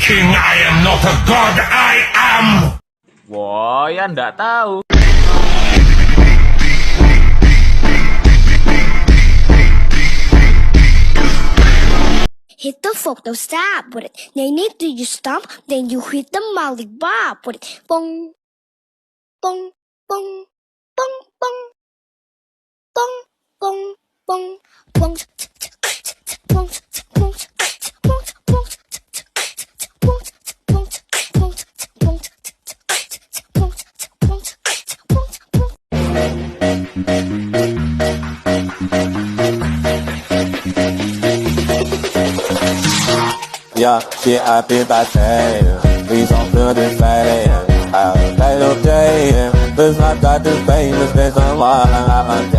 King, I am not a god, I am. Wah, ya ndak tahu. Hit the photo stop with it. They need to you stomp, then you hit the molly bob with it. Bong, bong, bong, bong, bong, bong, bong, bong, bong, bong, bong, Yeah, shit, I feel bad, please don't feel this bad. I'll play no day, this life got this famous, there's a lot,